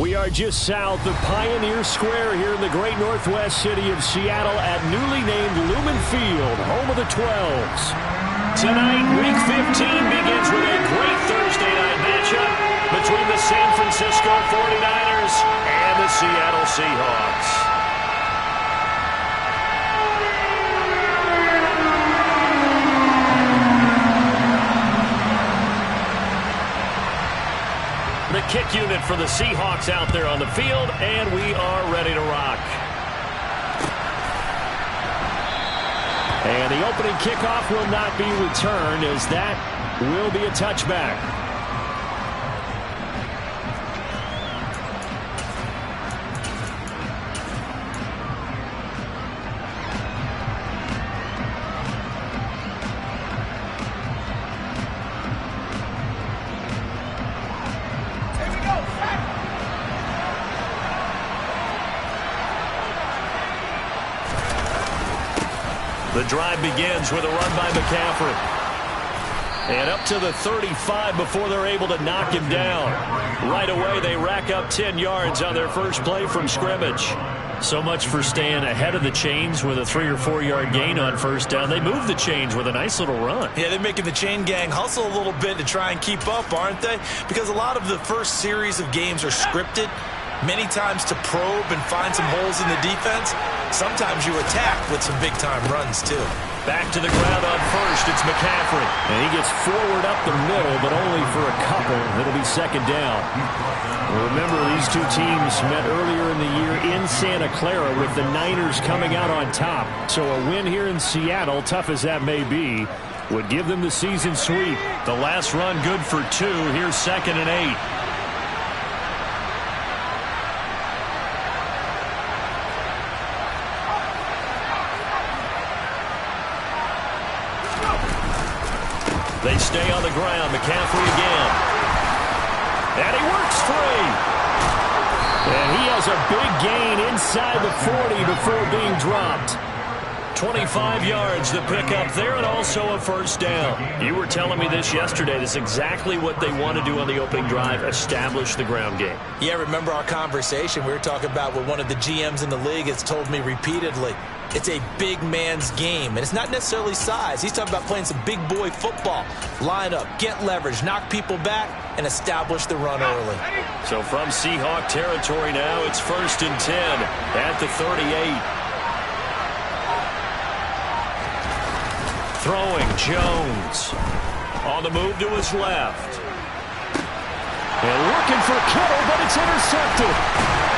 We are just south of Pioneer Square here in the great northwest city of Seattle at newly named Lumen Field, home of the 12s. Tonight, Week 15 begins with a great Thursday night matchup between the San Francisco 49ers and the Seattle Seahawks. The kick unit for the Seahawks out there on the field, and we are ready to rock. And the opening kickoff will not be returned, as that will be a touchback. The drive begins with a run by McCaffrey. And up to the 35 before they're able to knock him down. Right away, they rack up 10 yards on their first play from scrimmage. So much for staying ahead of the chains with a 3 or 4 yard gain on first down. They move the chains with a nice little run. Yeah, they're making the chain gang hustle a little bit to try and keep up, aren't they? Because a lot of the first series of games are scripted. Many times to probe and find some holes in the defense. Sometimes you attack with some big-time runs, too. Back to the ground on first. It's McCaffrey. And he gets forward up the middle, but only for a couple. It'll be second down. Remember, these two teams met earlier in the year in Santa Clara with the Niners coming out on top. So a win here in Seattle, tough as that may be, would give them the season sweep. The last run good for 2. Here's 2nd and 8. They stay on the ground. McCaffrey again. And he works free. And he has a big gain inside the 40 before being dropped. 25 yards the pick up there, and also a first down. You were telling me this yesterday. This is exactly what they want to do on the opening drive, establish the ground game. Yeah, remember our conversation we were talking about with one of the GMs in the league has told me repeatedly. It's a big man's game, and it's not necessarily size. He's talking about playing some big boy football. Line up, get leverage, knock people back, and establish the run early. So from Seahawk territory now, it's 1st and 10 at the 38. Throwing, Jones. On the move to his left. And looking for Kittle, but it's intercepted.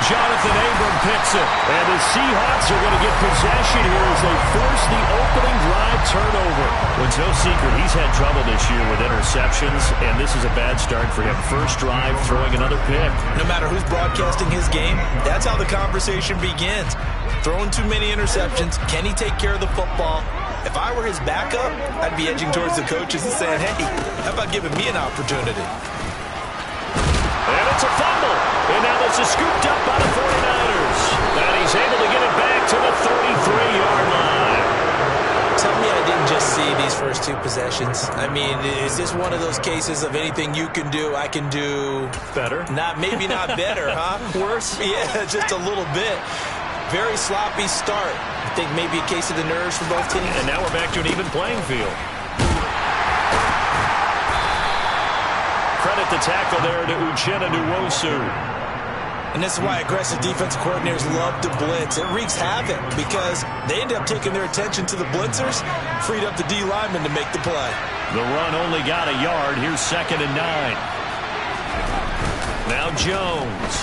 Jonathan Abram picks it. And the Seahawks are going to get possession here as they force the opening drive turnover. Well, it's no secret he's had trouble this year with interceptions, and this is a bad start for him. First drive, throwing another pick. No matter who's broadcasting his game, that's how the conversation begins. Throwing too many interceptions. Can he take care of the football? If I were his backup, I'd be edging towards the coaches and saying, hey, how about giving me an opportunity? And it's a fumble. And now this is scooped up by the 49ers. And he's able to get it back to the 33-yard line. Tell me I didn't just see these first 2 possessions. I mean, is this one of those cases of anything you can do, I can do better? Maybe not better, huh? Worse? Yeah, just a little bit. Very sloppy start. I think maybe a case of the nerves for both teams. And now we're back to an even playing field. Credit the tackle there to Uchenna Nwosu. And this is why aggressive defensive coordinators love to blitz. It wreaks havoc because they end up taking their attention to the blitzers, freed up the D lineman to make the play. The run only got a yard. Here's 2nd and 9. Now Jones.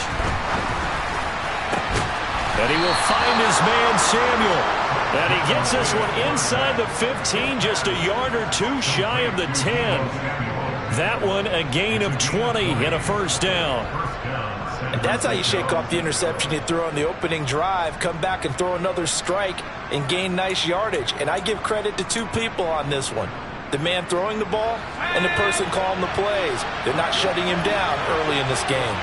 And he will find his man, Samuel. And he gets this one inside the 15, just a yard or 2 shy of the 10. That one a gain of 20 and a first down. And that's how you shake off the interception you threw on the opening drive, come back and throw another strike and gain nice yardage. And I give credit to 2 people on this one. The man throwing the ball and the person calling the plays. They're not shutting him down early in this game.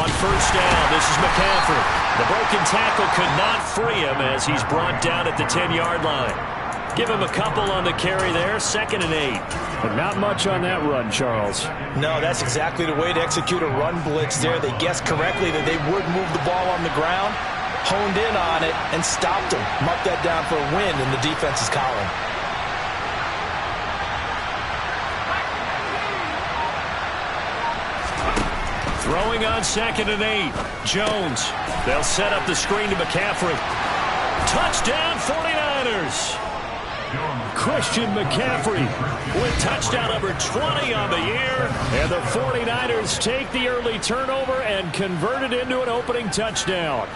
On first down, this is McCaffrey. The broken tackle could not free him as he's brought down at the 10-yard line. Give him a couple on the carry there, 2nd and 8. But not much on that run, Charles. No, that's exactly the way to execute a run blitz there. They guessed correctly that they would move the ball on the ground, honed in on it, and stopped them. Mark that down for a win in the defense's column. Throwing on 2nd and 8. Jones. They'll set up the screen to McCaffrey. Touchdown 49ers. Christian McCaffrey with touchdown number 20 on the year. And the 49ers take the early turnover and convert it into an opening touchdown.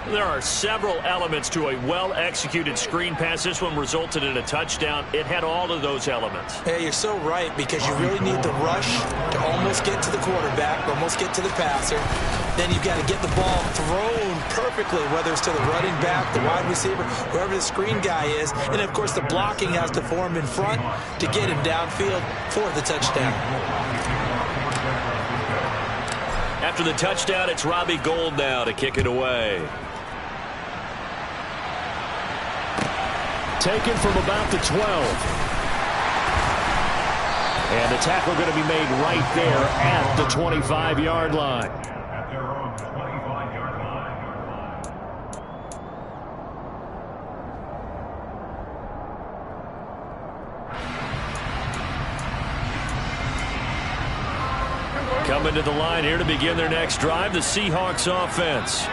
There are several elements to a well-executed screen pass. This one resulted in a touchdown. It had all of those elements. Yeah, you're so right, because you really need the rush to almost get to the quarterback, almost get to the passer. Then you've got to get the ball thrown perfectly, whether it's to the running back, the wide receiver, whoever the screen guy is. And, of course, the blocking has to form in front to get him downfield for the touchdown. After the touchdown, it's Robbie Gould now to kick it away. Taken from about the 12. And the tackle going to be made right there at the 25-yard line. Coming to the line here to begin their next drive, the Seahawks offense.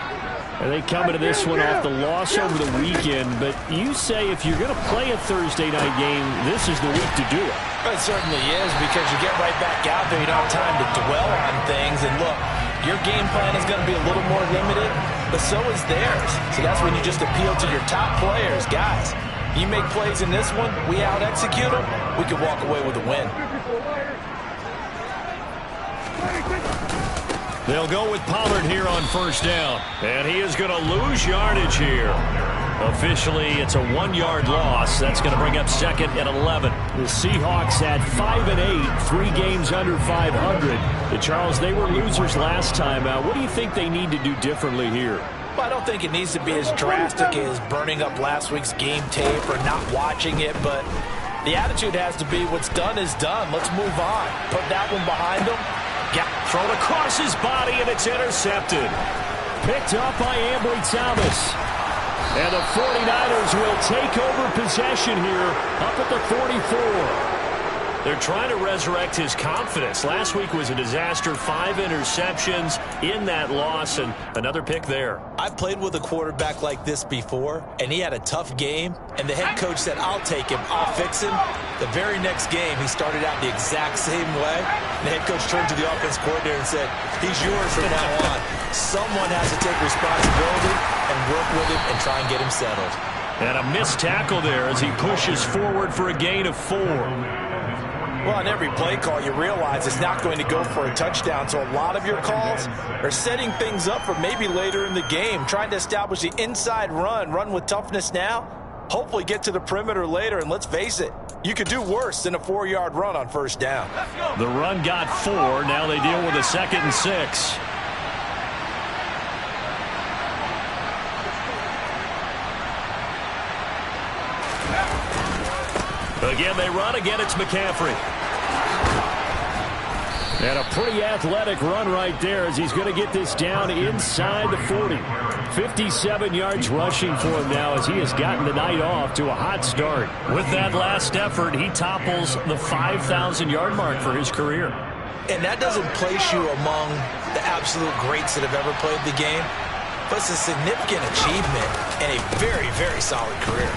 And they come into this one off the loss over the weekend, but you say if you're going to play a Thursday night game, this is the week to do it. It certainly is, because you get right back out there. You don't have time to dwell on things. And look, your game plan is going to be a little more limited, but so is theirs. So that's when you just appeal to your top players. Guys, you make plays in this one, we out-execute them, we can walk away with a win. They'll go with Pollard here on 1st down. And he is going to lose yardage here. Officially, it's a 1-yard loss. That's going to bring up 2nd and 11. The Seahawks had 5 and 8, 3 games under 500. Charles, they were losers last time out. What do you think they need to do differently here? Well, I don't think it needs to be as drastic as burning up last week's game tape or not watching it, but the attitude has to be what's done is done. Let's move on. Put that one behind them. Thrown across his body, and it's intercepted. Picked up by Ambry Thomas. And the 49ers will take over possession here up at the 44. They're trying to resurrect his confidence. Last week was a disaster. 5 interceptions in that loss, and another pick there. I've played with a quarterback like this before, and he had a tough game, and the head coach said, I'll take him, I'll fix him. The very next game, he started out the exact same way. The head coach turned to the offense coordinator and said, he's yours from now on. Someone has to take responsibility and work with him and try and get him settled. And a missed tackle there as he pushes forward for a gain of 4. Well, on every play call, you realize it's not going to go for a touchdown, so a lot of your calls are setting things up for maybe later in the game, trying to establish the inside run with toughness now, hopefully get to the perimeter later, and let's face it, you could do worse than a 4-yard run on 1st down. The run got 4. Now they deal with a 2nd and 6. Again, they run. Again, it's McCaffrey. And a pretty athletic run right there as he's going to get this down inside the 40. 57 yards rushing for him now as he has gotten the night off to a hot start. With that last effort, he topples the 5,000-yard mark for his career. And that doesn't place you among the absolute greats that have ever played the game, but it's a significant achievement and a very, very solid career.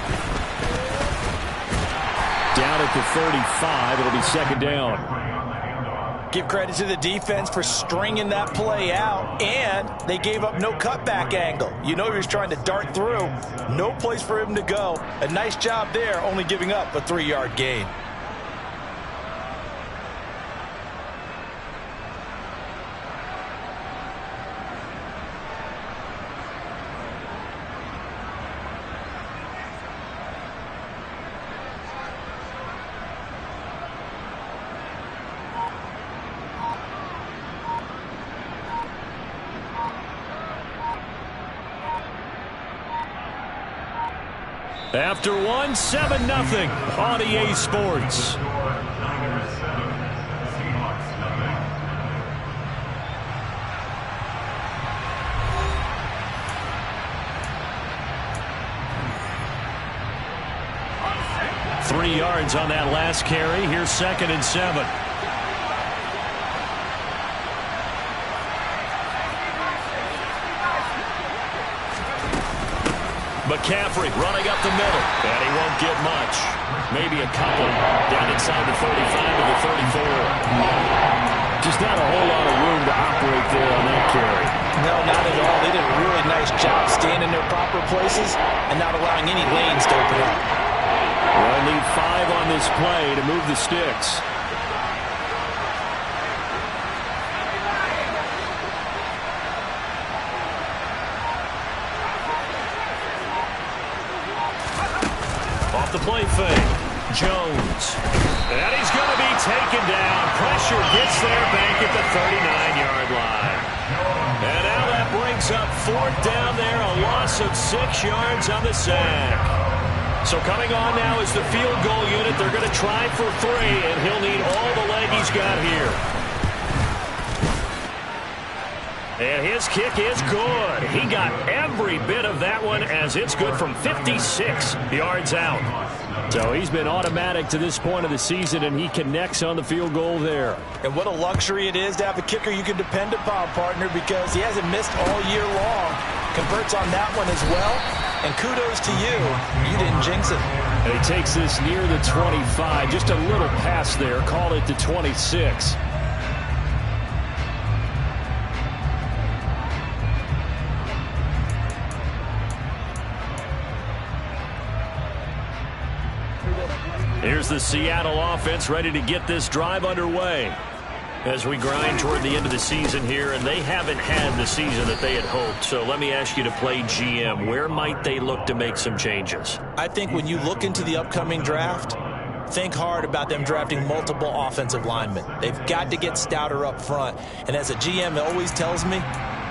Down at the 35, it'll be 2nd down. Give credit to the defense for stringing that play out, and they gave up no cutback angle. You know he was trying to dart through. No place for him to go. A nice job there, only giving up a 3-yard gain. After one, 7-0 on EA Sports. Three yards on that last carry. Here's 2nd and 7. McCaffrey running up the middle, and he won't get much. Maybe a couple down inside the 35 to the 34. Just not a whole lot of room to operate there on that carry. No, not at all. They did a really nice job staying in their proper places and not allowing any lanes to open up. They'll need 5 on this play to move the sticks. Off the play fake, Jones. And he's going to be taken down. Pressure gets there, back at the 39-yard line. And now that brings up 4th down there, a loss of 6 yards on the sack. So coming on now is the field goal unit. They're going to try for 3, and he'll need all the leg he's got here. And his kick is good. He got every bit of that one, as it's good from 56 yards out. So he's been automatic to this point of the season, and he connects on the field goal there. And what a luxury it is to have a kicker you can depend upon, partner, because he hasn't missed all year long. Converts on that one as well. And kudos to you. You didn't jinx it. And he takes this near the 25. Just a little pass there. Call it the 26. Here's the Seattle offense ready to get this drive underway as we grind toward the end of the season here, and they haven't had the season that they had hoped. So let me ask you to play GM. Where might they look to make some changes? I think when you look into the upcoming draft, think hard about them drafting multiple offensive linemen. They've got to get stouter up front. And as a GM always tells me,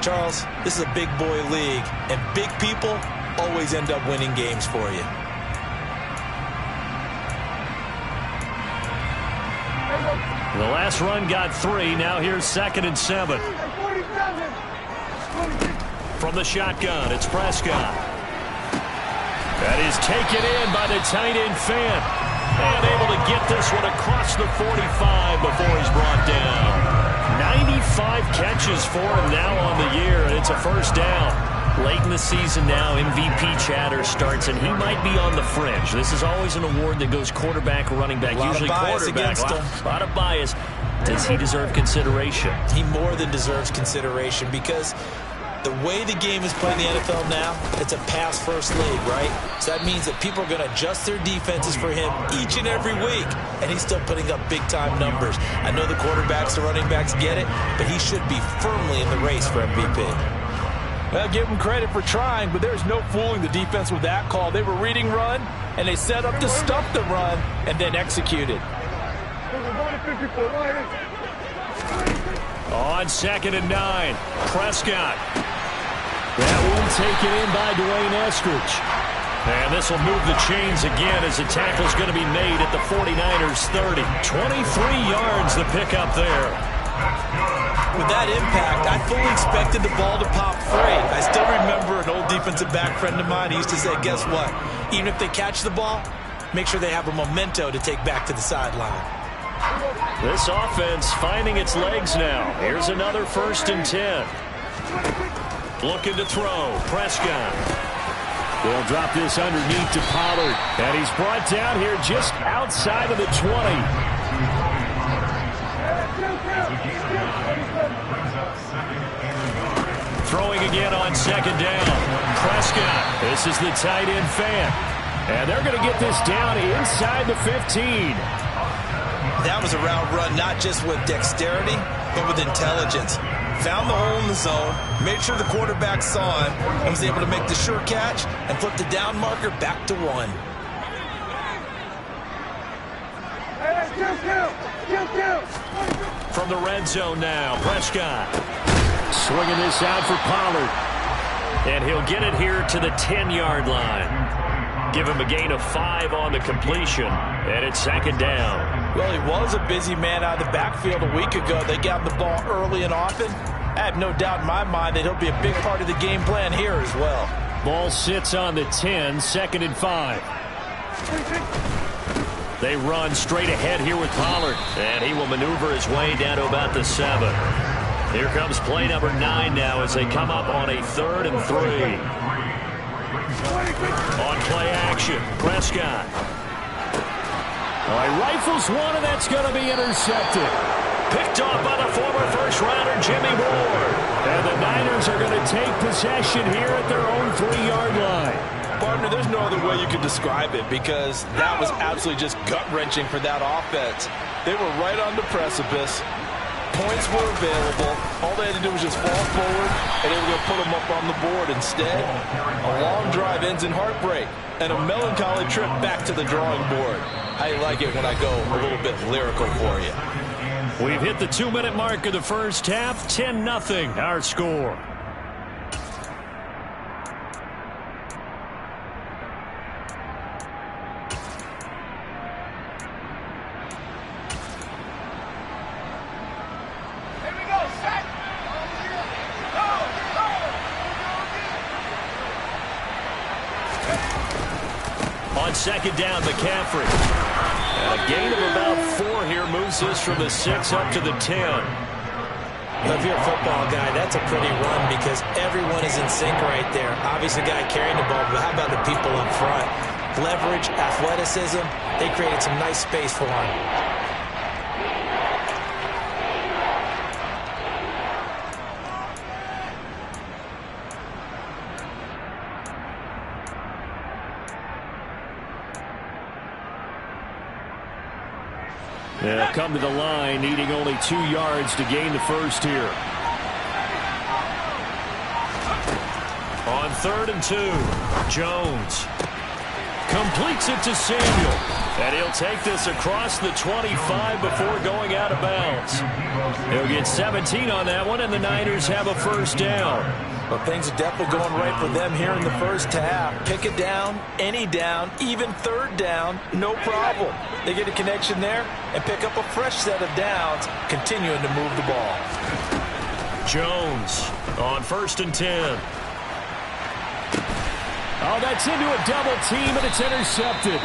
Charles, this is a big boy league, and big people always end up winning games for you. The last run got 3. Now here's 2nd and 7. From the shotgun, it's Prescott. That is taken in by the tight end Fant. And able to get this one across the 45 before he's brought down. 95 catches for him now on the year, and it's a 1st down. Late in the season now, MVP chatter starts, and he might be on the fringe. This is always an award that goes quarterback, running back, usually quarterback. A lot of bias. Does he deserve consideration? He more than deserves consideration, because the way the game is played in the NFL now, it's a pass-first league, right? So that means that people are going to adjust their defenses for him each and every week, and he's still putting up big-time numbers. I know the quarterbacks, the running backs get it, but he should be firmly in the race for MVP. Well, give them credit for trying, but there's no fooling the defense with that call. They were reading run, and they set up to stop the run and then executed. On 2nd and 9, Prescott. That one taken in by Dwayne Eskridge. And this will move the chains again as the tackle's going to be made at the 49ers 30. 23 yards the pickup there. With that impact, I fully expected the ball to pop free. I still remember an old defensive back friend of mine. He used to say, guess what? Even if they catch the ball, make sure they have a memento to take back to the sideline. This offense finding its legs now. Here's another 1st and 10. Looking to throw. Prescott. They'll drop this underneath to Pollard. And he's brought down here just outside of the 20. Throwing again on 2nd down. Prescott. This is the tight end Fant. And they're going to get this down inside the 15. That was a route run, not just with dexterity, but with intelligence. Found the hole in the zone, made sure the quarterback saw him, and was able to make the sure catch and flip the down marker back to 1. From the red zone now, Prescott. Swinging this out for Pollard. And he'll get it here to the 10-yard line. give him a gain of 5 on the completion, and it's second down. Well, he was a busy man out of the backfield a week ago. They got him the ball early and often. I have no doubt in my mind that he'll be a big part of the game plan here as well. Ball sits on the 10, 2nd and 5. They run straight ahead here with Pollard, and he will maneuver his way down to about the 7. Here comes play number 9 now as they come up on a 3rd and 3. On play action, Prescott. All right, rifles one, and that's going to be intercepted. Picked off by the former first-rounder Jimmy Ward. And the Niners are going to take possession here at their own 3-yard line. Partner, there's no other way you could describe it because that was absolutely just gut-wrenching for that offense. They were right on the precipice. Points were available. All they had to do was just fall forward, and they were going to put them up on the board. Instead, a long drive ends in heartbreak and a melancholy trip back to the drawing board. I like it when I go a little bit lyrical for you. We've hit the 2-minute mark of the first half. 10-0 our score. On second down, McCaffrey. And a gain of about 4 here moves this from the 6 up to the 10. Well, if you're a football guy, that's a pretty run because everyone is in sync right there. Obviously, the guy carrying the ball, but how about the people up front? Leverage, athleticism, they created some nice space for him. They'll come to the line, needing only 2 yards to gain the first here. On 3rd and 2, Jones completes it to Samuel. And he'll take this across the 25 before going out of bounds. He'll get 17 on that one, and the Niners have a first down. Well, things are definitely going right for them here in the first half. Pick it down, any down, even 3rd down, no problem. They get a connection there and pick up a fresh set of downs, continuing to move the ball. Jones on 1st and 10. Oh, that's into a double team, and it's intercepted.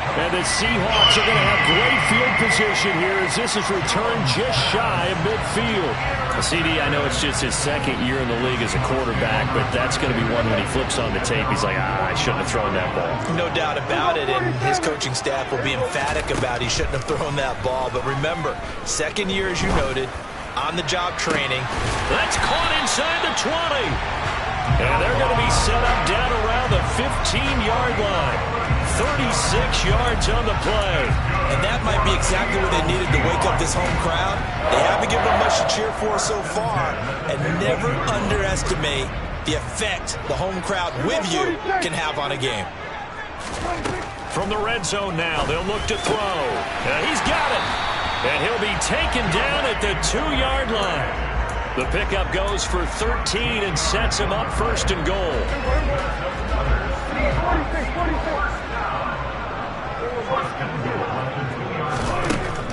And the Seahawks are going to have great field position here as this is returned just shy of midfield. CD, I know it's just his 2nd year in the league as a quarterback, but that's going to be one when he flips on the tape. He's like, I shouldn't have thrown that ball. No doubt about it, and his coaching staff will be emphatic about he shouldn't have thrown that ball. But remember, 2nd year, as you noted, on-the-job training. That's caught inside the 20. And they're going to be set up down around the 15-yard line. 36 yards on the play. And that might be exactly what they needed to wake up this home crowd. They haven't given them much to cheer for so far. And never underestimate the effect the home crowd with you can have on a game. From the red zone now, they'll look to throw. He's got it. And he'll be taken down at the 2-yard line. The pickup goes for 13 and sets him up 1st and goal.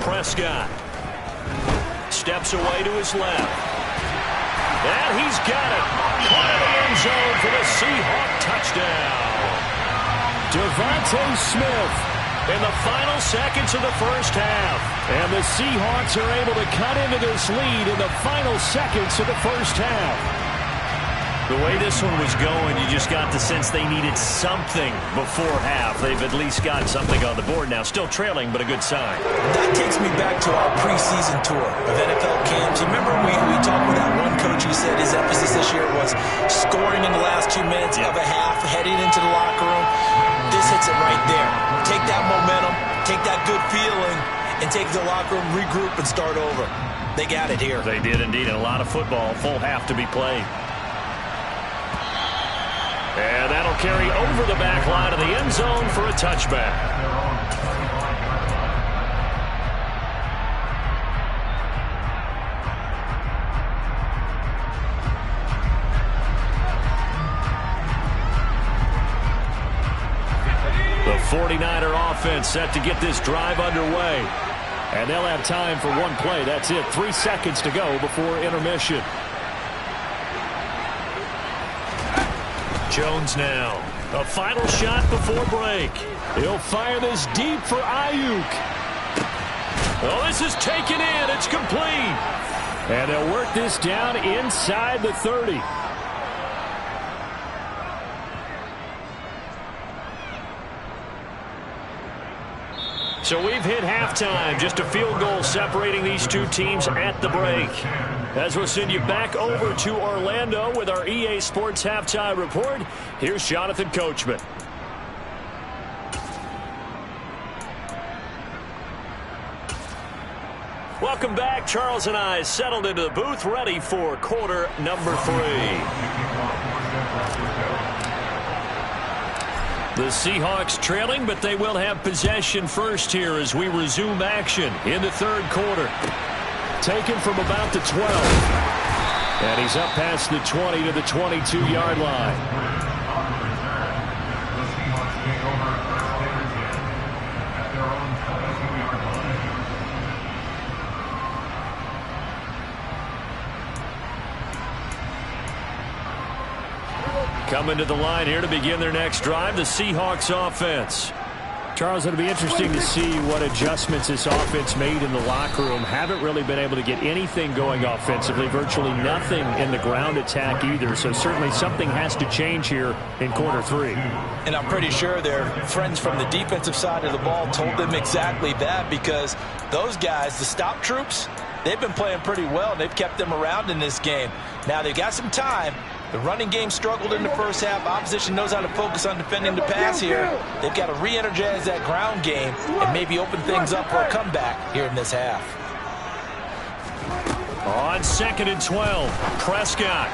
Prescott steps away to his left. And he's got it. Caught in the end zone for the Seahawk touchdown. Devontae Smith in the final seconds of the first half. And the Seahawks are able to cut into this lead in the final seconds of the first half. The way this one was going, you just got the sense they needed something before half. They've at least got something on the board now. Still trailing, but a good sign. That takes me back to our preseason tour of NFL camps. You remember we talked with that one coach who said his emphasis this year was scoring in the last 2 minutes of a half, heading into the locker room. This hits it right there. Take that momentum, take that good feeling, and take the locker room, regroup, and start over. They got it here. They did indeed, and a lot of football, full half to be played. And that'll carry over the back line of the end zone for a touchback. 49er offense set to get this drive underway. And they'll have time for one play. That's it. 3 seconds to go before intermission. Jones now. A final shot before break. He'll fire this deep for Ayuk. Oh, this is taken in. It's complete. And they'll work this down inside the 30. So we've hit halftime. Just a field goal separating these two teams at the break. As we'll send you back over to Orlando with our EA Sports Halftime Report, here's Jonathan Coachman. Welcome back. Charles and I settled into the booth, ready for quarter number 3. The Seahawks trailing, but they will have possession first here as we resume action in the third quarter. Taken from about the 12. And he's up past the 20 to the 22-yard line. Coming to the line here to begin their next drive, the Seahawks offense. Charles, it'll be interesting to see what adjustments this offense made in the locker room. Haven't really been able to get anything going offensively, virtually nothing in the ground attack either. So certainly something has to change here in quarter 3. And I'm pretty sure their friends from the defensive side of the ball told them exactly that, because those guys, the stop troops, they've been playing pretty well, and they've kept them around in this game. Now they've got some time. The running game struggled in the first half. Opposition knows how to focus on defending the pass here. They've got to re-energize that ground game and maybe open things up for a comeback here in this half. On 2nd and 12, Prescott.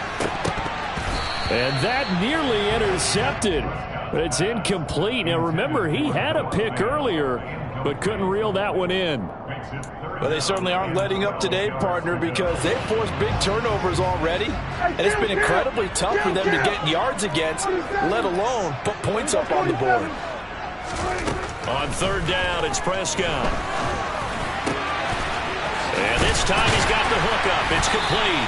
And that nearly intercepted, but it's incomplete. Now remember, he had a pick earlier, but couldn't reel that one in. Well, they certainly aren't letting up today, partner, because they've forced big turnovers already, and it's been incredibly tough for them to get yards against, let alone put points up on the board. On 3rd down, it's Prescott. And this time he's got the hookup. It's complete.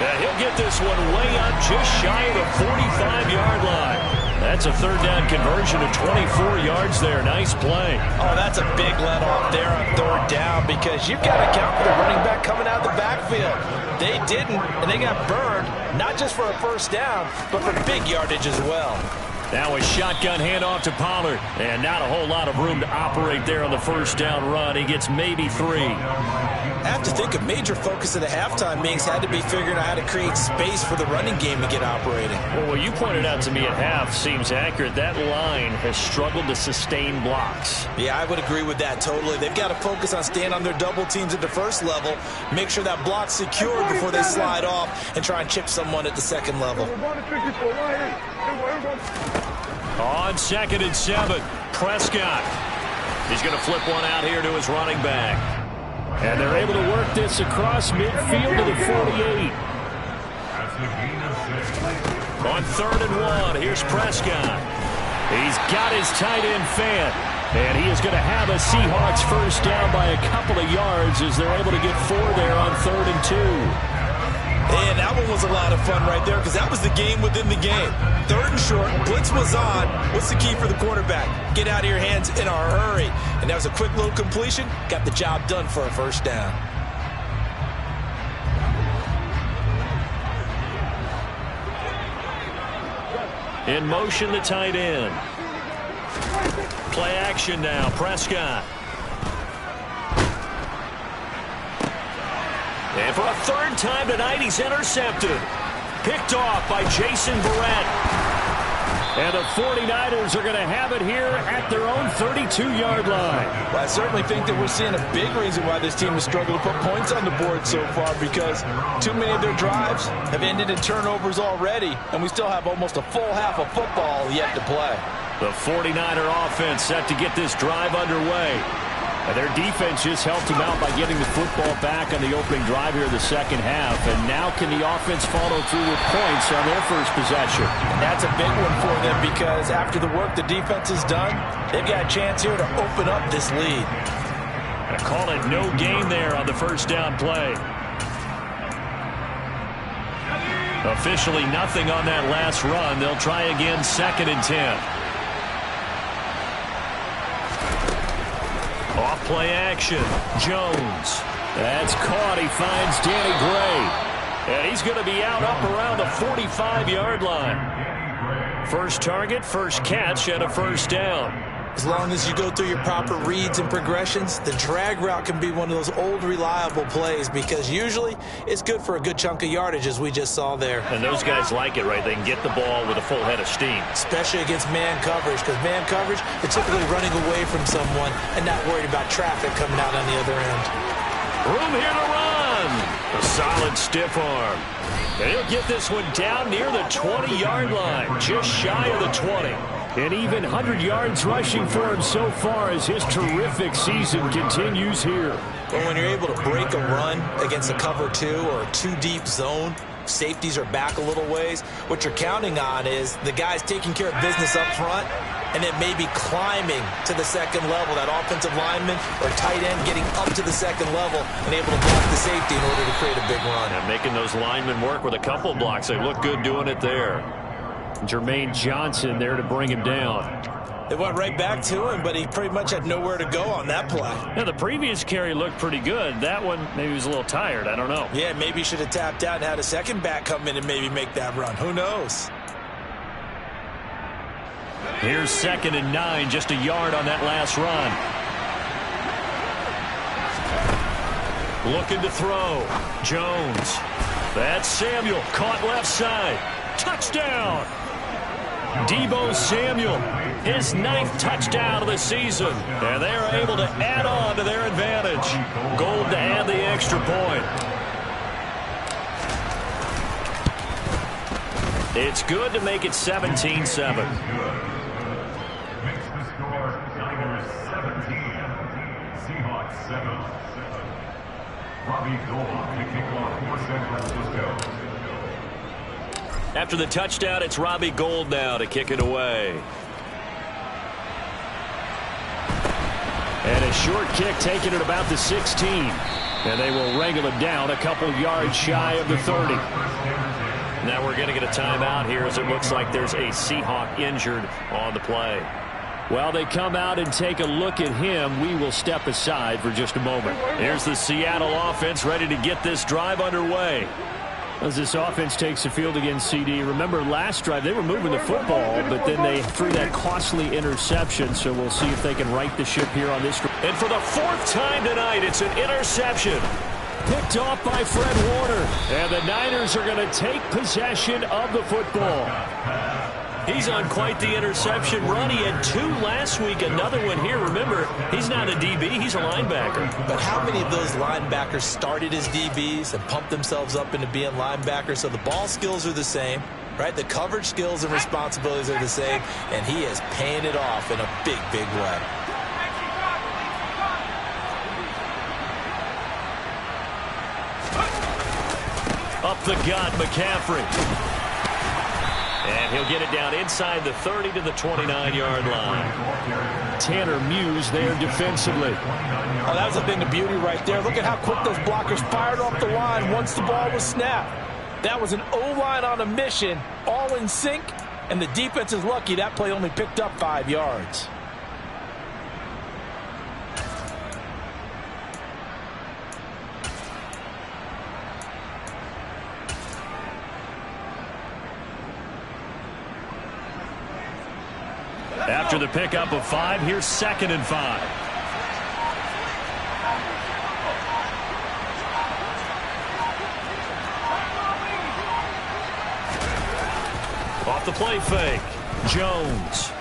And he'll get this one way up just shy of the 45-yard line. That's a 3rd down conversion of 24 yards there. Nice play. Oh, that's a big let off there on 3rd down, because you've got to count for the running back coming out of the backfield. They didn't, and they got burned, not just for a 1st down, but for big yardage as well. Now a shotgun handoff to Pollard, and not a whole lot of room to operate there on the 1st down run. He gets maybe 3. I have to think a major focus of the halftime meetings had to be figuring out how to create space for the running game to get operating. Well, what you pointed out to me at half seems accurate. That line has struggled to sustain blocks. Yeah, I would agree with that totally. They've got to focus on staying on their double teams at the 1st level, make sure that block's secured before they slide off and try and chip someone at the 2nd level. On 2nd and 7, Prescott. He's going to flip one out here to his running back. And they're able to work this across midfield to the 48. On 3rd and 1, here's Prescott. He's got his tight end fan. And he is going to have a Seahawks 1st down by a couple of yards as they're able to get 4 there on 3rd and 2. And that one was a lot of fun right there, because that was the game within the game. 3rd and short, blitz was on. What's the key for the quarterback? Get out of your hands in a hurry. And that was a quick little completion. Got the job done for a 1st down. In motion, the tight end. Play action now, Prescott. And for a 3rd time tonight, he's intercepted. Picked off by Jason Barrett. And the 49ers are going to have it here at their own 32-yard line. Well, I certainly think that we're seeing a big reason why this team has struggled to put points on the board so far, because too many of their drives have ended in turnovers already, and we still have almost a full half of football yet to play. The 49er offense set to get this drive underway. And their defense just helped them out by getting the football back on the opening drive here in the second half. And now can the offense follow through with points on their first possession? That's a big one for them because after the work the defense has done, they've got a chance here to open up this lead. I call it no gain there on the first down play. Officially nothing on that last run. They'll try again, 2nd and 10. Off play action. Jones. That's caught. He finds Danny Gray. And he's going to be out up around the 45-yard line. First target, first catch, and a first down. As long as you go through your proper reads and progressions, the drag route can be one of those old reliable plays because usually it's good for a good chunk of yardage as we just saw there. And those guys like it, right? They can get the ball with a full head of steam. Especially against man coverage because man coverage, they're typically running away from someone and not worried about traffic coming out on the other end. Room here to run. A solid stiff arm. And he'll get this one down near the 20-yard line, just shy of the 20. And even 100 yards rushing for him so far as his terrific season continues here. But when you're able to break a run against a cover 2 or a 2-deep zone, safeties are back a little ways. What you're counting on is the guys taking care of business up front and then maybe climbing to the second level. That offensive lineman or tight end getting up to the second level and able to block the safety in order to create a big run. And making those linemen work with a couple blocks. They look good doing it there. Jermaine Johnson there to bring him down. They went right back to him, but he pretty much had nowhere to go on that play. Yeah, the previous carry looked pretty good. That one, maybe he was a little tired. I don't know. Yeah, maybe he should have tapped out and had a second back come in and maybe make that run. Who knows? Here's 2nd and 9, just a yard on that last run. Looking to throw. Jones. That's Samuel, caught left side. Touchdown! Deebo Samuel, his 9th touchdown of the season. And they are able to add on to their advantage. Gold to add the extra point. It's good to make it 17-7. Seahawks 7. Robbie Gould to kick off for San Francisco. After the touchdown, it's Robbie Gould now to kick it away. And a short kick taken at about the 16. And they will wrangle it down a couple yards shy of the 30. Now we're going to get a timeout here as it looks like there's a Seahawk injured on the play. While they come out and take a look at him, we will step aside for just a moment. Here's the Seattle offense ready to get this drive underway. As this offense takes the field against CD, remember last drive they were moving the football, but then they threw that costly interception, so we'll see if they can right the ship here on this. And for the 4th time tonight, it's an interception. Picked off by Fred Warner, and the Niners are going to take possession of the football. He's on quite the interception run. He had 2 last week, another one here. Remember, he's not a DB, he's a linebacker. But how many of those linebackers started as DBs and pumped themselves up into being linebackers? So the ball skills are the same, right? The coverage skills and responsibilities are the same, and he is paying it off in a big, big way. Up the gut, McCaffrey. And he'll get it down inside the 30 to the 29-yard line. Tanner Muse there defensively. Oh, that was a thing of beauty right there. Look at how quick those blockers fired off the line once the ball was snapped. That was an O-line on a mission, all in sync, and the defense is lucky that play only picked up 5 yards. After the pickup of 5, here's 2nd and 5. Off the play fake. Jones.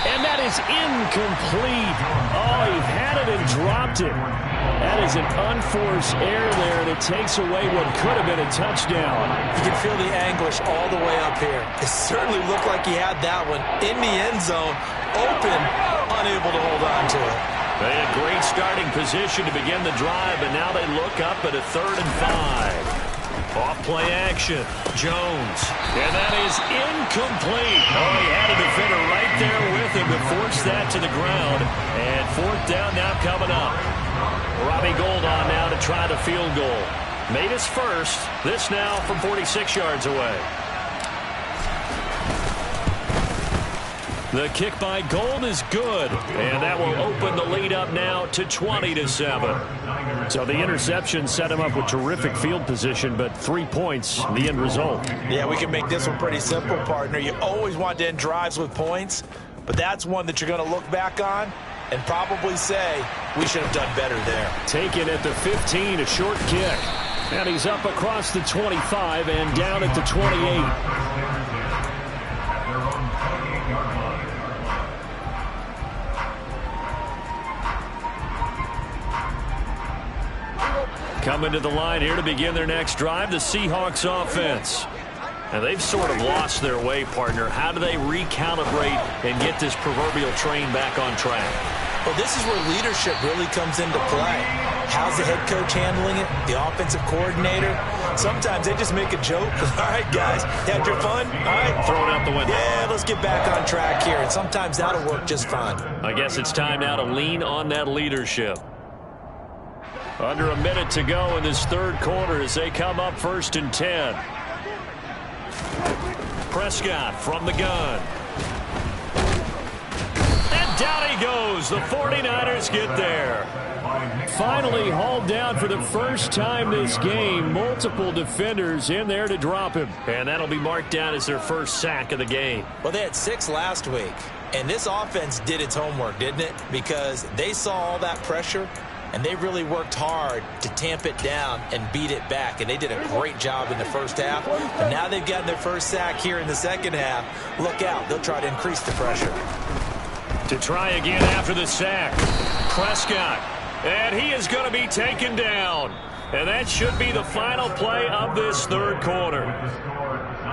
And that is incomplete. Oh, he had it and dropped it. That is an unforced error there, and it takes away what could have been a touchdown. You can feel the anguish all the way up here. It certainly looked like he had that one in the end zone, open, unable to hold on to it. They had great starting position to begin the drive, but now they look up at a 3rd and 5. Off play action. Jones. And that is incomplete. Oh, he had a defender right there with him to force that to the ground. And 4th down now coming up. Robbie Gould on now to try the field goal. Made his first. This now from 46 yards away. The kick by Gould is good, and that will open the lead up now to 20-7. So the interception set him up with terrific field position, but 3 points, the end result. Yeah, we can make this one pretty simple, partner. You always want to end drives with points, but that's one that you're going to look back on and probably say, we should have done better there. Taken at the 15, a short kick. And he's up across the 25 and down at the 28. Coming to the line here to begin their next drive, the Seahawks offense. And they've sort of lost their way, partner. How do they recalibrate and get this proverbial train back on track? Well, this is where leadership really comes into play. How's the head coach handling it? The offensive coordinator? Sometimes they just make a joke. All right, guys, had your fun? All right. Throw it out the window. Yeah, let's get back on track here. And sometimes that'll work just fine. I guess it's time now to lean on that leadership. Under a minute to go in this 3rd quarter as they come up 1st and 10. Prescott from the gun. And down he goes. The 49ers get there. Finally hauled down for the first time this game. Multiple defenders in there to drop him. And that'll be marked down as their first sack of the game. Well, they had 6 last week. And this offense did its homework, didn't it? Because they saw all that pressure, and they really worked hard to tamp it down and beat it back. And they did a great job in the first half. And now they've gotten their first sack here in the second half. Look out. They'll try to increase the pressure. To try again after the sack. Prescott. And he is going to be taken down. And that should be the final play of this 3rd quarter.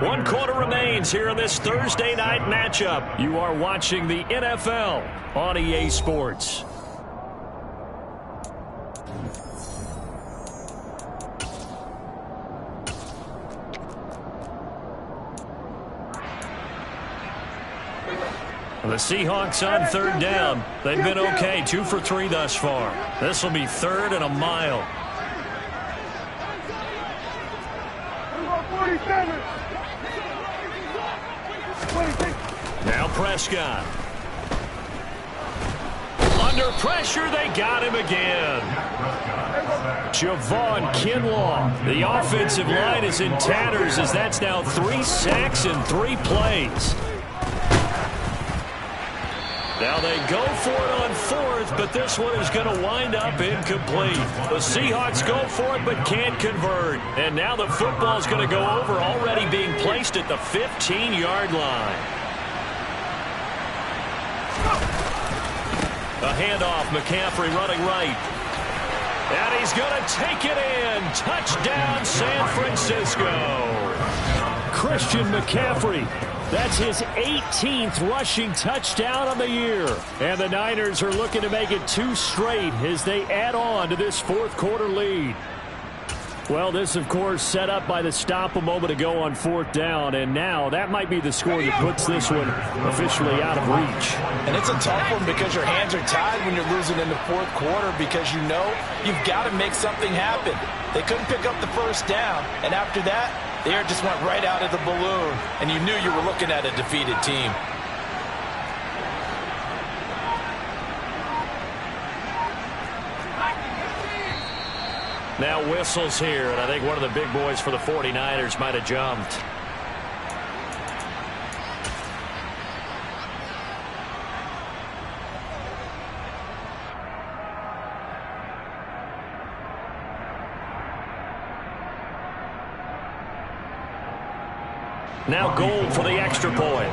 1 quarter remains here in this Thursday night matchup. You are watching the NFL on EA Sports. The Seahawks on 3rd down. They've been okay, 2 for 3 thus far. This will be 3rd and a mile. Now Prescott. Under pressure, they got him again. Javon Kinlaw. The offensive line is in tatters as that's now 3 sacks in 3 plays. Now they go for it on 4th, but this one is going to wind up incomplete. The Seahawks go for it, but can't convert. And now the football is going to go over, already being placed at the 15-yard line. A handoff, McCaffrey running right. And he's going to take it in. Touchdown, San Francisco. Christian McCaffrey. That's his 18th rushing touchdown on the year. And the Niners are looking to make it 2 straight as they add on to this 4th quarter lead. Well, this, of course, set up by the stop a moment ago on 4th down. And now that might be the score that puts this one officially out of reach. And it's a tough one because your hands are tied when you're losing in the 4th quarter because you know you've got to make something happen. They couldn't pick up the first down. And after that, the air just went right out of the balloon, and you knew you were looking at a defeated team. Now whistles here, and I think one of the big boys for the 49ers might have jumped. Now Gould for the extra point.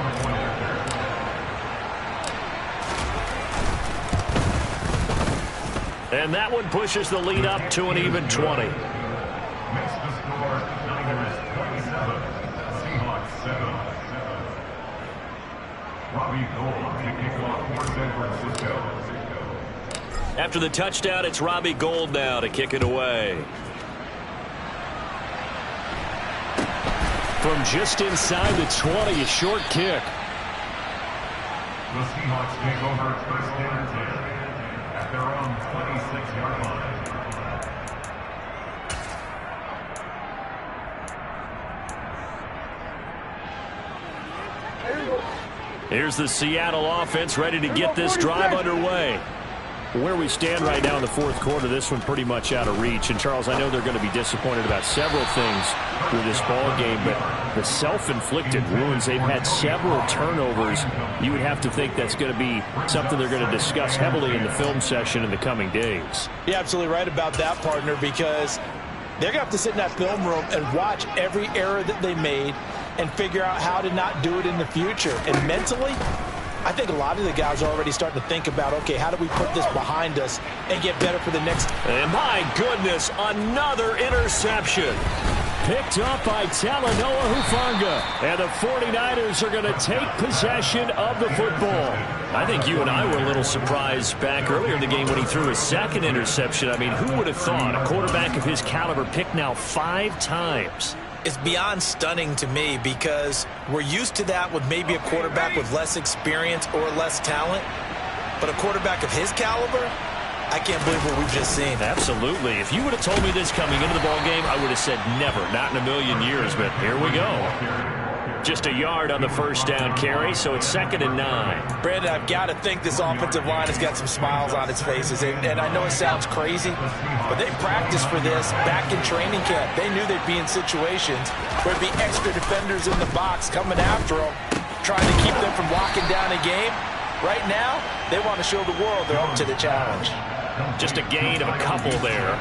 And that one pushes the lead up to an even 20. Makes the score Niners 27, Seahawks 7. Robbie Gould to kick off for San Francisco. After the touchdown, it's Robbie Gould now to kick it away. From just inside the 20, a short kick. The Seahawks take over first and 10 at their own 26-yard line. Here's the Seattle offense ready to get this drive underway. Where we stand right now in the fourth quarter, this one pretty much out of reach. And, Charles, I know they're going to be disappointed about several things with this ball game, but the self-inflicted wounds, they've had several turnovers. You would have to think that's going to be something they're going to discuss heavily in the film session in the coming days. You're absolutely right about that, partner, because they're going to have to sit in that film room and watch every error that they made and figure out how to not do it in the future. And mentally, I think a lot of the guys are already starting to think about, okay, how do we put this behind us and get better for the next. And my goodness, another interception. Picked up by Talanoa Hufanga. And the 49ers are going to take possession of the football. I think you and I were a little surprised back earlier in the game when he threw his second interception. I mean, who would have thought a quarterback of his caliber picked now 5 times? It's beyond stunning to me because we're used to that with maybe a quarterback with less experience or less talent. But a quarterback of his caliber, I can't believe what we've just seen. Absolutely. If you would have told me this coming into the ball game, I would have said never, not in a million years. But here we go. Just a yard on the first down carry, so it's 2nd and 9. Brandon, I've got to think this offensive line has got some smiles on its faces. And I know it sounds crazy, but they practiced for this back in training camp. They knew they'd be in situations where there'd be extra defenders in the box coming after them, trying to keep them from locking down a game. Right now, they want to show the world they're up to the challenge. Just a gain of a couple there.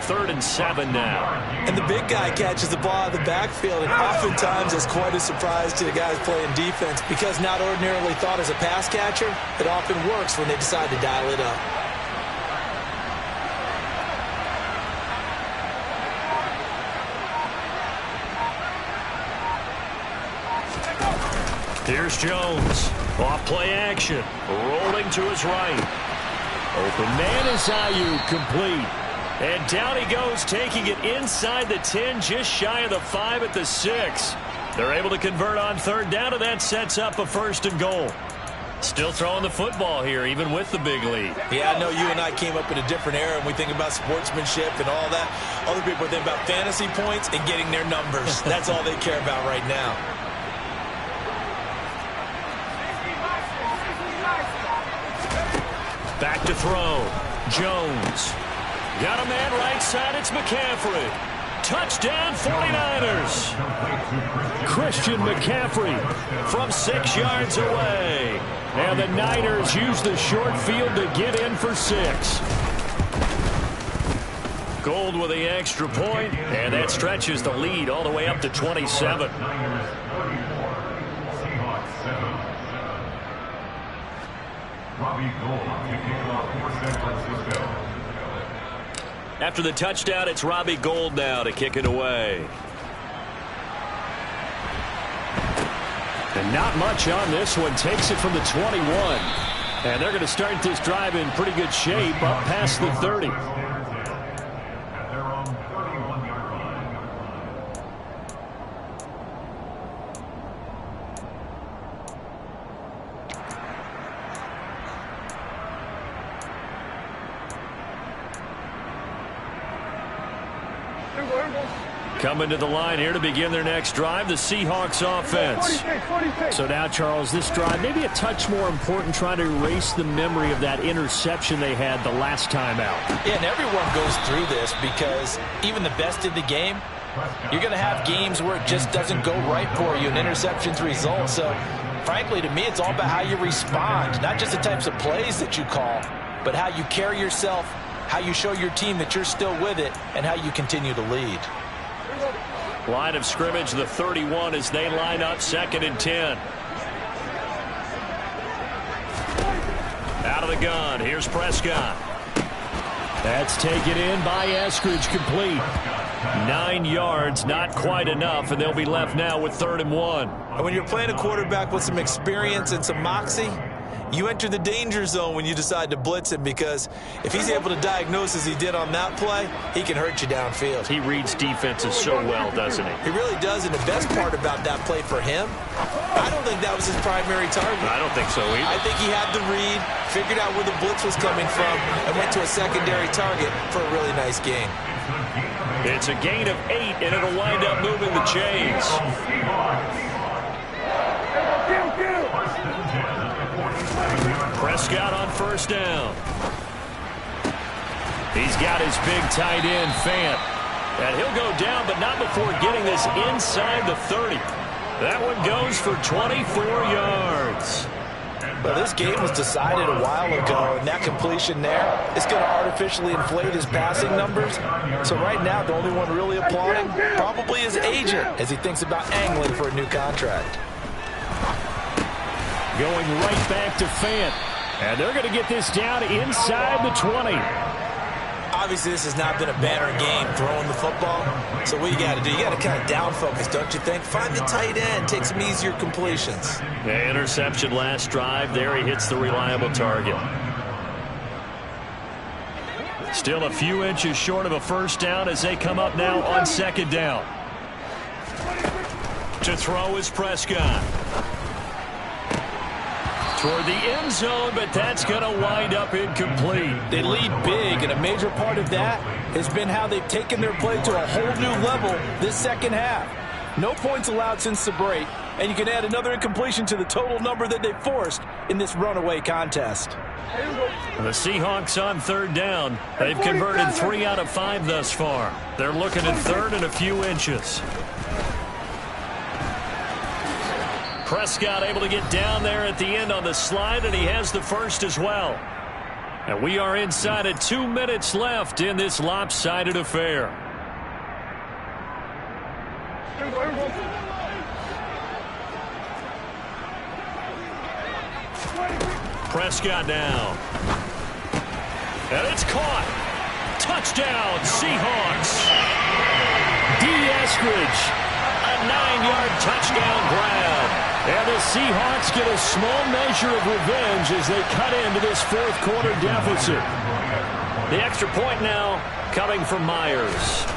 3rd and 7 now. And the big guy catches the ball out of the backfield, and oftentimes it's quite a surprise to the guys playing defense because not ordinarily thought as a pass catcher, it often works when they decide to dial it up. Here's Jones. Off play action. Rolling to his right. Open man is Ayuk, complete. And down he goes, taking it inside the 10, just shy of the 5 at the 6. They're able to convert on 3rd down, and that sets up a 1st and goal. Still throwing the football here, even with the big lead. Yeah, I know you and I came up in a different era, and we think about sportsmanship and all that. Other people think about fantasy points and getting their numbers. That's all they care about right now. Back to throw. Jones. Got a man right side. It's McCaffrey. Touchdown 49ers. Christian McCaffrey from 6 yards away. And the Niners use the short field to get in for 6. Gould with the extra point, and that stretches the lead all the way up to 27. Robbie Gould to kick off for San Francisco. After the touchdown, it's Robbie Gould now to kick it away. And not much on this one. Takes it from the 21. And they're going to start this drive in pretty good shape up past the 30. At their own 31-yard line. Coming to the line here to begin their next drive, the Seahawks offense. So now, Charles, this drive maybe a touch more important, trying to erase the memory of that interception they had the last time out. Yeah, and everyone goes through this because even the best in the game, you're going to have games where it just doesn't go right for you and interceptions result. So, frankly, to me, it's all about how you respond, not just the types of plays that you call, but how you carry yourself, how you show your team that you're still with it, and how you continue to lead. Line of scrimmage, the 31 as they line up 2nd and 10. Out of the gun, here's Prescott. That's taken in by Eskridge, complete. 9 yards, not quite enough, and they'll be left now with 3rd and 1. And when you're playing a quarterback with some experience and some moxie, you enter the danger zone when you decide to blitz him, because if he's able to diagnose as he did on that play, he can hurt you downfield. He reads defenses so well, doesn't he? He really does, and the best part about that play for him, I don't think that was his primary target. I don't think so either. I think he had the read, figured out where the blitz was coming from, and went to a secondary target for a really nice gain. It's a gain of 8, and it'll wind up moving the chains. Prescott on 1st down. He's got his big tight end, Fant. And he'll go down, but not before getting this inside the 30. That one goes for 24 yards. Well, this game was decided a while ago, and that completion there is going to artificially inflate his passing numbers. So right now, the only one really applauding probably his agent as he thinks about angling for a new contract. Going right back to Fant. And they're going to get this down inside the 20. Obviously, this has not been a banner game throwing the football. So what you got to do, you got to kind of down focus, don't you think? Find the tight end, take some easier completions. Yeah, interception last drive. There he hits the reliable target. Still a few inches short of a 1st down as they come up now on 2nd down. To throw is Prescott. Toward the end zone, but that's going to wind up incomplete. They lead big, and a major part of that has been how they've taken their play to a whole new level this second half. No points allowed since the break, and you can add another incompletion to the total number that they forced in this runaway contest. The Seahawks on 3rd down. They've converted 3 out of 5 thus far. They're looking at 3rd and a few inches. Prescott able to get down there at the end on the slide, and he has the 1st as well. And we are inside of 2 minutes left in this lopsided affair. Prescott now. And it's caught. Touchdown, Seahawks. Eskridge. A 9-yard touchdown grab. And the Seahawks get a small measure of revenge as they cut into this 4th quarter deficit. The extra point now coming from Myers.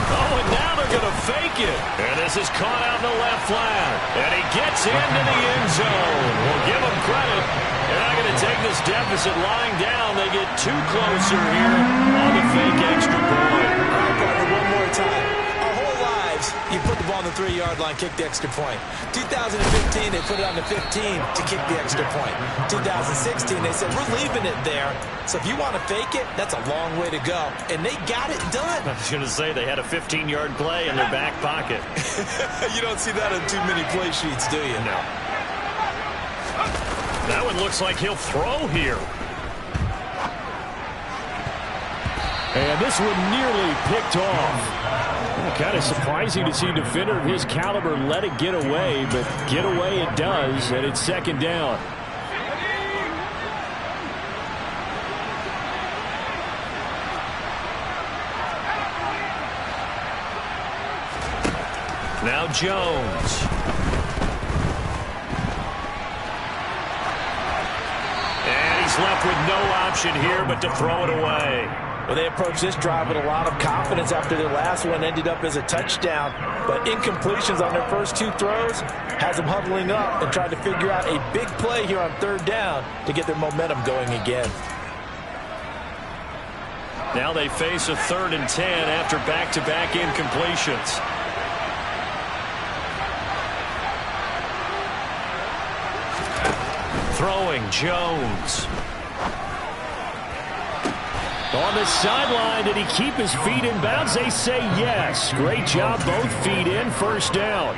Oh, and now they're going to fake it. And this is caught out in the left flat. And he gets into the end zone. We'll give him credit. They're not going to take this deficit lying down. They get 2 closer here on the fake extra point. All right, partner, one more time. You put the ball on the 3-yard line, kick the extra point. 2015, they put it on the 15 to kick the extra point. 2016, they said, we're leaving it there. So if you want to fake it, that's a long way to go. And they got it done. I was going to say, they had a 15-yard play in their back pocket. You don't see that on too many play sheets, do you? No. That one looks like he'll throw here. And this one nearly picked off. Kind of surprising to see a defender of his caliber let it get away, but get away it does, and it's 2nd down. Now Jones. And he's left with no option here but to throw it away. Well, they approached this drive with a lot of confidence after their last one ended up as a touchdown. But incompletions on their first 2 throws has them huddling up and trying to figure out a big play here on 3rd down to get their momentum going again. Now they face a 3rd and 10 after back-to-back incompletions. Throwing Jones. On the sideline, did he keep his feet in bounds? They say yes. Great job, both feet in, 1st down.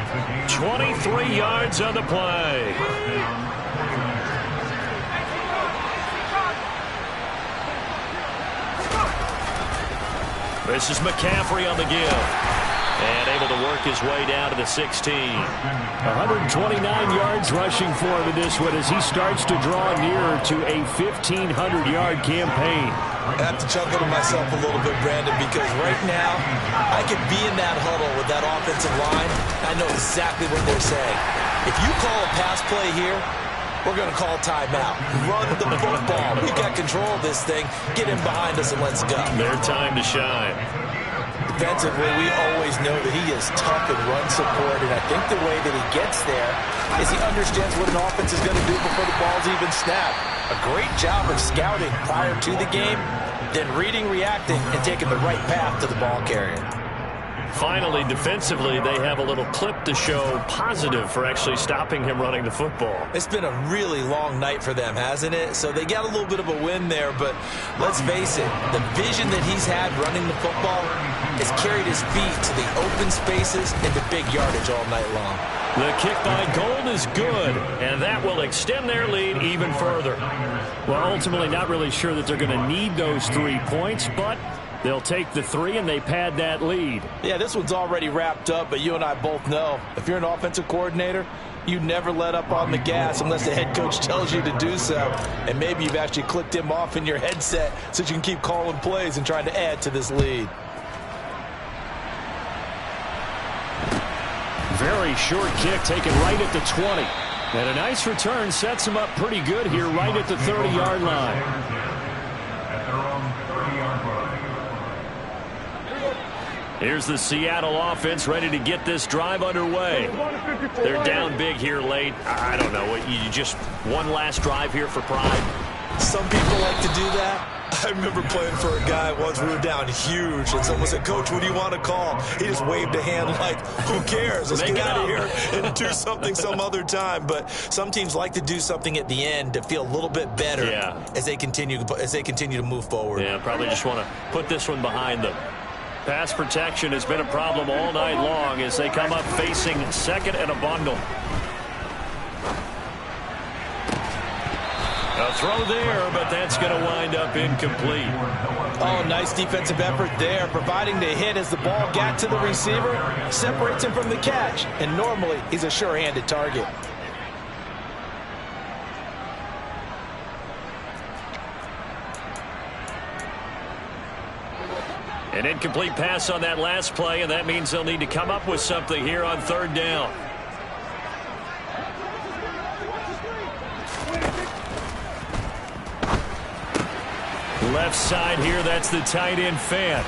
23 yards on the play. This is McCaffrey on the give. And able to work his way down to the 16. 129 yards rushing for him in this one as he starts to draw nearer to a 1,500-yard campaign. I have to chuckle to myself a little bit, Brandon, because right now I could be in that huddle with that offensive line. I know exactly what they're saying. If you call a pass play here, we're going to call timeout. Run the football. We got control of this thing. Get in behind us and let's go. Their time to shine. Defensively, we always know that he is tough in run support, and I think the way that he gets there is he understands what an offense is going to do before the ball's even snapped. A great job of scouting prior to the game, then reading, reacting, and taking the right path to the ball carrier. Finally, defensively, they have a little clip to show positive for actually stopping him running the football. It's been a really long night for them, hasn't it? So they got a little bit of a win there, but let's face it, the vision that he's had running the football has carried his feet to the open spaces and the big yardage all night long. The kick by Gold is good, and that will extend their lead even further. Well, ultimately, not really sure that they're going to need those 3 points, but they'll take the 3 and they pad that lead. Yeah, this one's already wrapped up, but you and I both know if you're an offensive coordinator, you never let up on the gas unless the head coach tells you to do so. And maybe you've actually clicked him off in your headset so you can keep calling plays and trying to add to this lead. Very short kick taken right at the 20. And a nice return sets him up pretty good here right at the 30-yard line. At their own 30-yard line. Here's the Seattle offense ready to get this drive underway. They're down big here late. I don't know. You just one last drive here for pride? Some people like to do that. I remember playing for a guy once. We were down huge, and someone said, "Coach, what do you want to call?" He just waved a hand like, who cares? Let's get out of here and do something some other time. But some teams like to do something at the end to feel a little bit better as they continue to move forward. Yeah, probably just want to put this one behind them. Pass protection has been a problem all night long as they come up facing second and a bundle. A throw there, but that's going to wind up incomplete. Oh, nice defensive effort there, providing the hit as the ball got to the receiver, separates him from the catch, and normally he's a sure-handed target. An incomplete pass on that last play, and that means they'll need to come up with something here on 3rd down. Left side here, that's the tight end Fan.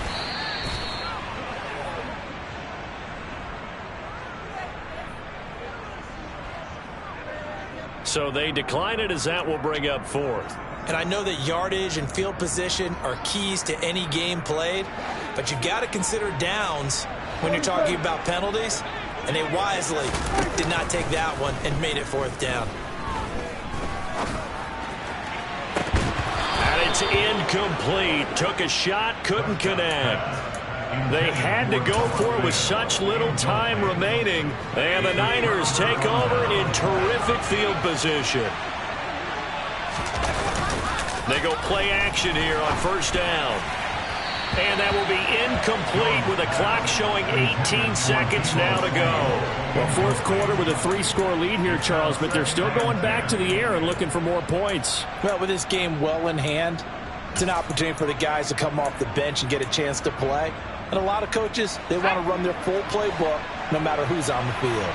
So they decline it as that will bring up 4th. And I know that yardage and field position are keys to any game played, but you got to consider downs when you're talking about penalties, and they wisely did not take that one and made it 4th down. And it's incomplete. Took a shot, couldn't connect. They had to go for it with such little time remaining, and the Niners take over in terrific field position. They go play action here on 1st down. And that will be incomplete with a clock showing 18 seconds now to go. Well, 4th quarter with a 3-score lead here, Charles, but they're still going back to the air and looking for more points. Well, with this game well in hand, it's an opportunity for the guys to come off the bench and get a chance to play. And a lot of coaches, they want to run their full playbook no matter who's on the field.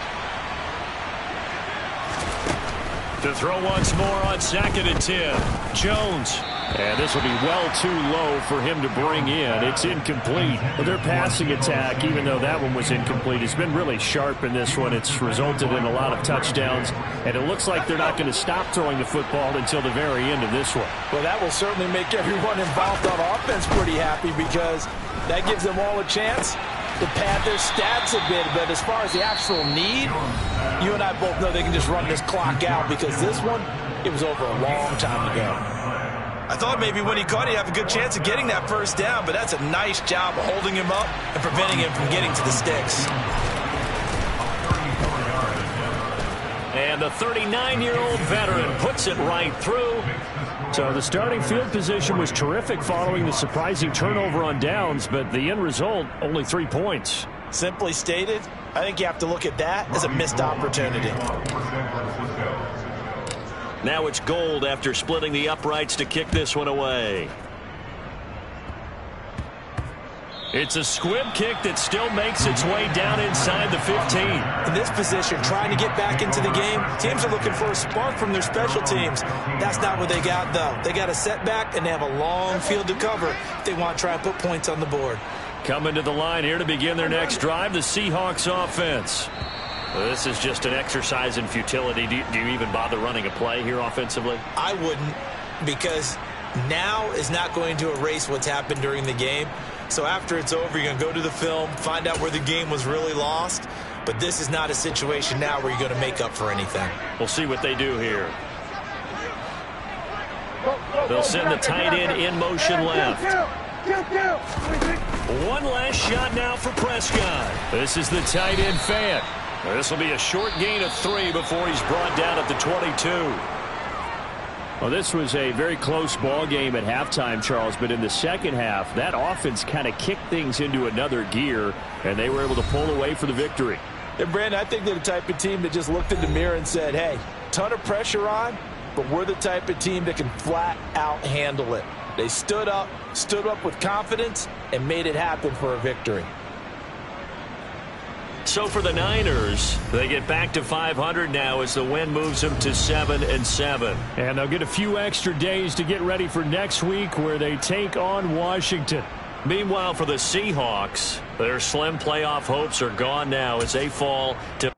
To throw once more on 2nd and 10. Jones. And this will be well too low for him to bring in. It's incomplete. But their passing attack, even though that one was incomplete, has been really sharp in this one. It's resulted in a lot of touchdowns. And it looks like they're not going to stop throwing the football until the very end of this one. Well, that will certainly make everyone involved on offense pretty happy because that gives them all a chance to pad their stats a bit. But as far as the actual need, you and I both know they can just run this clock out because this one, it was over a long time ago. I thought maybe when he caught it, he'd have a good chance of getting that 1st down, but that's a nice job of holding him up and preventing him from getting to the sticks. And the 39-year-old veteran puts it right through. So the starting field position was terrific following the surprising turnover on downs, but the end result, only 3 points. Simply stated, I think you have to look at that as a missed opportunity. Now it's Gold after splitting the uprights to kick this one away. It's a squib kick that still makes its way down inside the 15. In this position, trying to get back into the game, teams are looking for a spark from their special teams. That's not what they got, though. They got a setback, and they have a long field to cover if they want to try and put points on the board. Coming to the line here to begin their next drive, the Seahawks offense. Well, this is just an exercise in futility. Do you even bother running a play here offensively? I wouldn't, because now is not going to erase what's happened during the game. So after it's over, you're going to go to the film, find out where the game was really lost. But this is not a situation now where you're going to make up for anything. We'll see what they do here. They'll send the tight end in motion left. One last shot now for Prescott. This is the tight end fan. This will be a short gain of 3 before he's brought down at the 22. Well, this was a very close ball game at halftime, Charles, but in the second half, that offense kind of kicked things into another gear, and they were able to pull away for the victory. And, Brandon, I think they're the type of team that just looked in the mirror and said, hey, ton of pressure on, but we're the type of team that can flat out handle it. They stood up with confidence, and made it happen for a victory. So for the Niners, they get back to 500 now as the win moves them to 7-7. And they'll get a few extra days to get ready for next week where they take on Washington. Meanwhile, for the Seahawks, their slim playoff hopes are gone now as they fall to